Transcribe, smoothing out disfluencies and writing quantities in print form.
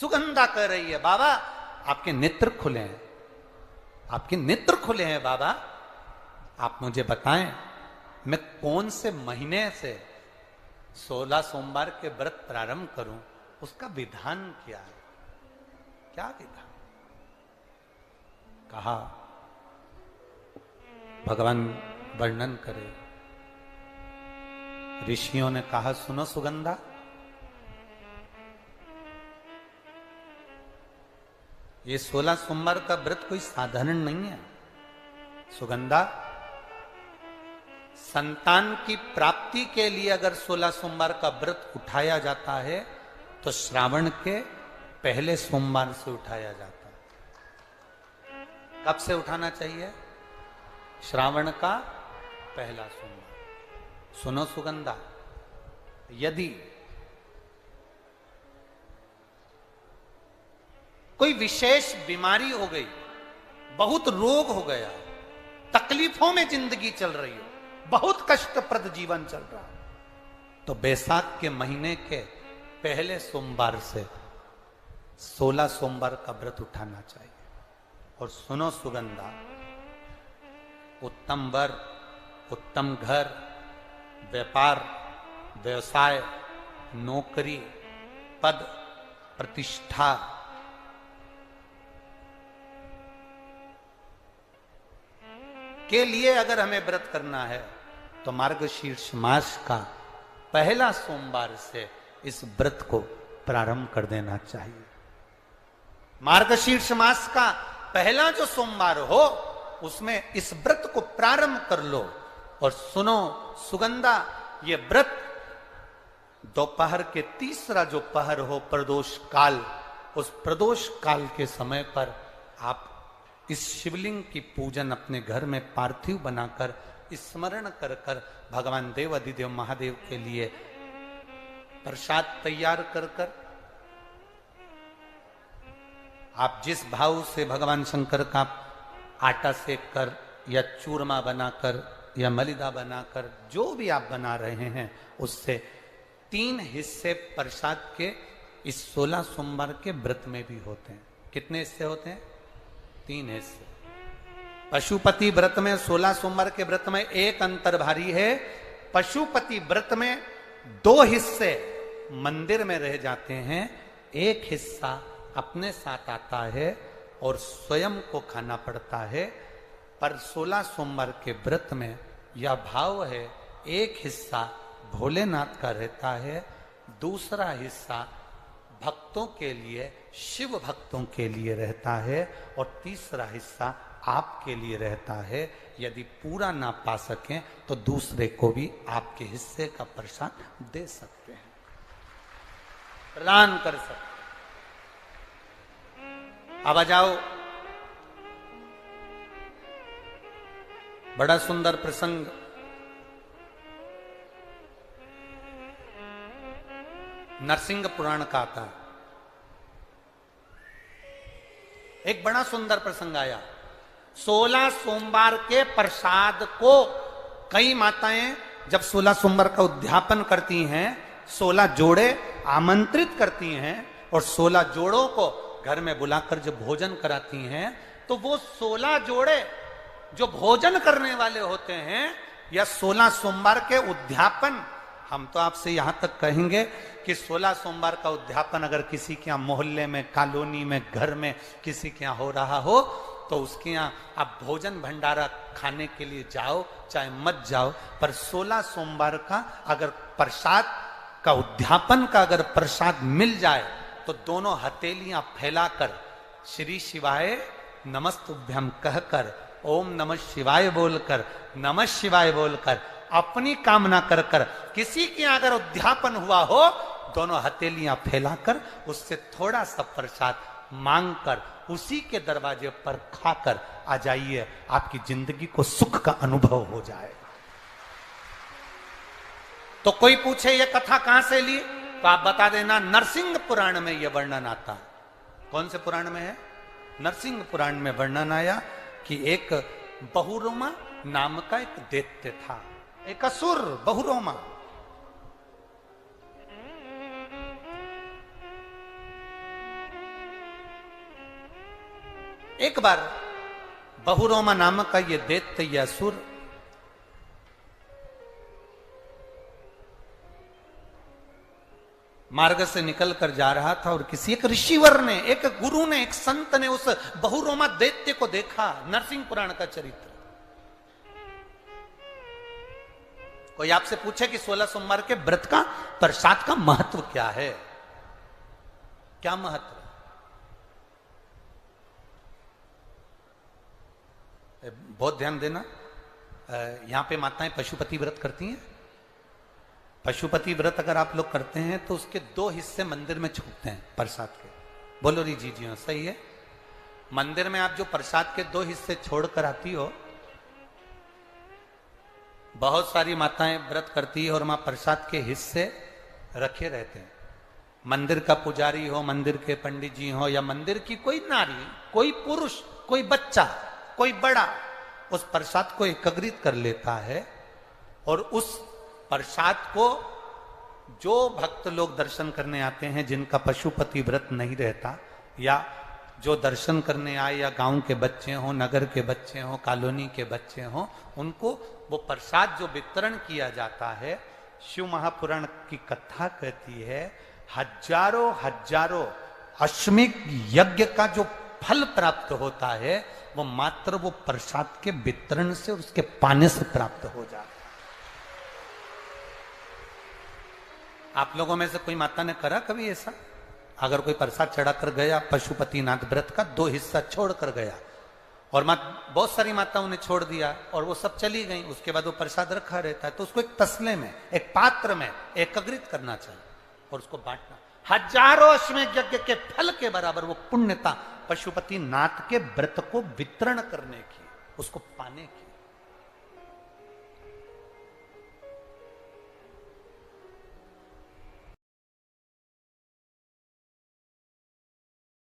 सुगंधा कह रही है, बाबा आपके नेत्र खुले हैं, आपके नेत्र खुले हैं बाबा, आप मुझे बताएं मैं कौन से महीने से 16 सोमवार के व्रत प्रारंभ करूं, उसका विधान क्या है, क्या विधान? कहा भगवान वर्णन करे। ऋषियों ने कहा सुनो सुगंधा, ये 16 सोमवार का व्रत कोई साधारण नहीं है। सुगंधा, संतान की प्राप्ति के लिए अगर 16 सोमवार का व्रत उठाया जाता है तो श्रावण के पहले सोमवार से उठाया जाता है। कब से उठाना चाहिए? श्रावण का पहला सोमवार। सुनो सुगंधा, यदि कोई विशेष बीमारी हो गई, बहुत रोग हो गया, तकलीफों में जिंदगी चल रही हो, बहुत कष्टप्रद जीवन चल रहा है, तो बैसाख के महीने के पहले सोमवार से 16 सोमवार का व्रत उठाना चाहिए। और सुनो सुगंधा, उत्तम वर, उत्तम घर, व्यापार, व्यवसाय, नौकरी, पद, प्रतिष्ठा, के लिए अगर हमें व्रत करना है तो मार्गशीर्ष मास का पहला सोमवार से इस व्रत को प्रारंभ कर देना चाहिए। मार्गशीर्ष मास का पहला जो सोमवार हो उसमें इस व्रत को प्रारंभ कर लो। और सुनो सुगंधा, ये व्रत दोपहर के तीसरा जो पहर हो, प्रदोष काल, उस प्रदोष काल के समय पर आप इस शिवलिंग की पूजन अपने घर में पार्थिव बनाकर स्मरण कर कर भगवान देव अधिदेव महादेव के लिए प्रसाद तैयार कर कर, आप जिस भाव से भगवान शंकर का आटा सेक कर या चूरमा बनाकर या मलिदा बनाकर जो भी आप बना रहे हैं, उससे 3 हिस्से प्रसाद के इस 16 सोमवार के व्रत में भी होते हैं। कितने हिस्से होते हैं? 3 हिस्से। पशुपति व्रत में 16 सोमवार के व्रत में एक अंतर भारी है। पशुपति व्रत में 2 हिस्से मंदिर में रह जाते हैं, एक हिस्सा अपने साथ आता है और स्वयं को खाना पड़ता है। पर 16 सोमवार के व्रत में यह भाव है, एक हिस्सा भोलेनाथ का रहता है, दूसरा हिस्सा भक्तों के लिए, शिव भक्तों के लिए रहता है, और तीसरा हिस्सा आपके लिए रहता है। यदि पूरा ना पा सकें तो दूसरे को भी आपके हिस्से का प्रसाद दे सकते हैं, प्रदान कर सकते। अब आ जाओ, बड़ा सुंदर प्रसंग नरसिंह पुराण का आता है। एक बड़ा सुंदर प्रसंग आया। 16 सोमवार के प्रसाद को कई माताएं जब 16 सोमवार का उद्यापन करती हैं, 16 जोड़े आमंत्रित करती हैं और 16 जोड़ों को घर में बुलाकर जब भोजन कराती हैं, तो वो 16 जोड़े जो भोजन करने वाले होते हैं या 16 सोमवार के उद्यापन, हम तो आपसे यहां तक कहेंगे कि 16 सोमवार का उद्यापन अगर किसी के यहाँ मोहल्ले में, कॉलोनी में, घर में किसी के यहाँ हो रहा हो तो उसके यहाँ आप भोजन भंडारा खाने के लिए जाओ चाहे मत जाओ, पर 16 सोमवार का अगर प्रसाद का उद्यापन का अगर प्रसाद मिल जाए तो दोनों हथेलियां फैलाकर श्री शिवाय नमस्तुभ्यम कहकर, ओम नमः शिवाय बोलकर, नमः शिवाय बोलकर अपनी कामना कर कर, किसी के अगर उद्यापन हुआ हो, दोनों हथेलियां फैलाकर उससे थोड़ा सा प्रसाद मांगकर उसी के दरवाजे पर खाकर आ जाइए, आपकी जिंदगी को सुख का अनुभव हो जाए। तो कोई पूछे ये कथा कहां से ली, तो आप बता देना नरसिंह पुराण में यह वर्णन आता है। कौन से पुराण में है? नरसिंह पुराण में वर्णन आया कि एक बहुरोमा नाम का एक दैत्य था, एक असुर बहुरोमा। एक बार बहुरोमा नामक का ये दैत्य या असुर मार्ग से निकल कर जा रहा था और किसी एक ऋषिवर ने, एक गुरु ने, एक संत ने उस बहुरोमा दैत्य को देखा। नरसिंह पुराण का चरित्र। कोई आपसे पूछे कि 16 सोमवार के व्रत का प्रसाद का महत्व क्या है, क्या महत्व? बहुत ध्यान देना, यहां पे माताएं पशुपति व्रत करती हैं। पशुपति व्रत अगर आप लोग करते हैं तो उसके 2 हिस्से मंदिर में छूटते हैं प्रसाद के। बोलो री जी हाँ, सही है। मंदिर में आप जो प्रसाद के 2 हिस्से छोड़कर आती हो, बहुत सारी माताएं व्रत करती है और वहां प्रसाद के हिस्से रखे रहते हैं। मंदिर का पुजारी हो, मंदिर के पंडित जी हो, या मंदिर की कोई नारी, कोई पुरुष, कोई बच्चा, कोई बड़ा, उस प्रसाद को एकत्रित कर लेता है और उस प्रसाद को जो भक्त लोग दर्शन करने आते हैं, जिनका पशुपति व्रत नहीं रहता, या जो दर्शन करने आए, या गांव के बच्चे हों, नगर के बच्चे हों, कॉलोनी के बच्चे हों, उनको वो प्रसाद जो वितरण किया जाता है, शिव महापुराण की कथा कहती है, हजारों हजारों अश्वमेध यज्ञ का जो फल प्राप्त होता है, वो मात्र वो प्रसाद के वितरण से और उसके पाने से प्राप्त हो जाता है। आप लोगों में से कोई माता ने करा कभी ऐसा? अगर कोई प्रसाद चढ़ाकर गया पशुपतिनाथ व्रत का, 2 हिस्सा छोड़कर गया, और बहुत सारी माताओं ने छोड़ दिया और वो सब चली गई, उसके बाद वो प्रसाद रखा रहता है, तो उसको एक तसले में, एक पात्र में एकत्रित करना चाहिए और उसको बांटना। हजारों अश्वमेध यज्ञ के फल के बराबर वो पुण्यता पशुपतिनाथ के व्रत को वितरण करने की, उसको पाने की।